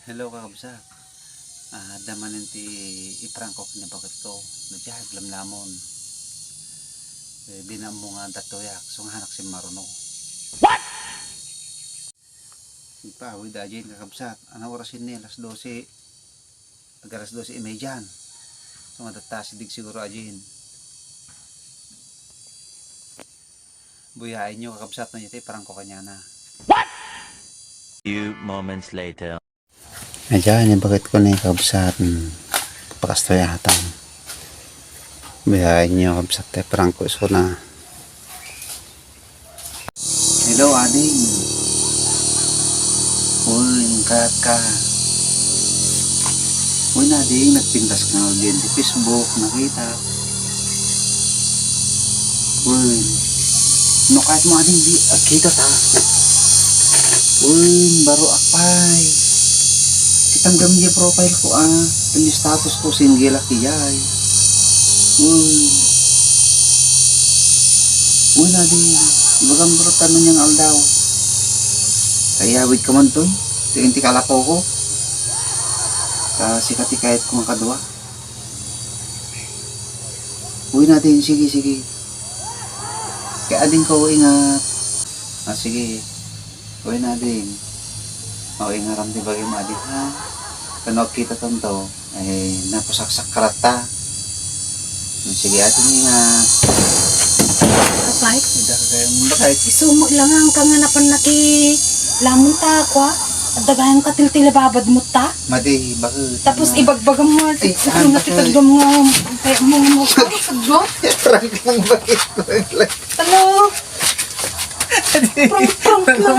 Hello kakabsa. Damanin ti iprangkok niya bakit ko. Nadiyag lamlamon. Di na mo nga datoyak. So nga hanak si Maruno. What? Ipawid ajin kakabsat. Ano orasin ni? Alas 12. Alas 12:30. So nga datasidig siguro ajin. Buyain nyo kakabsat na ito iprangkok kanya na. What? Few moments later. Ayan, yung bakit ko na yung kabsat. Pakastoy hatang. Bayain nyo kabsat. Te, prangko iso na. Hello, ading. Uy, ka. Uy, nading. Nagpintas ka nga din di Facebook. Nakita. Uy. No, kahit mo ading di. Kita ta. Uy, baro akpay. Kitang gamit yung profile ko yung status ko single akiyay. Na di ibagam bro tanong niyang aldaw. Kayawid ka man to. Tinti kalako ko. Sikati kahit kung kadwa. Na din sige. Kaya ading ko ingat. Sige. Na din. Okay nga ram di bagay maadit ha. Kanok kita tonto ay napusaksak karata. Sige atin nga. Kapay? Hindi ka kaya mong bakit. Isumo lang ang kanganapan na ti lamon ta kwa. At dagahan ka tiltila babad mo ta. Mati, bakit? Tapos ibagbagam mo. Ay, Ito natitagam nga. Kaya mo ka. Sagdo? Prank lang bakit ko. Talo. Prank lang.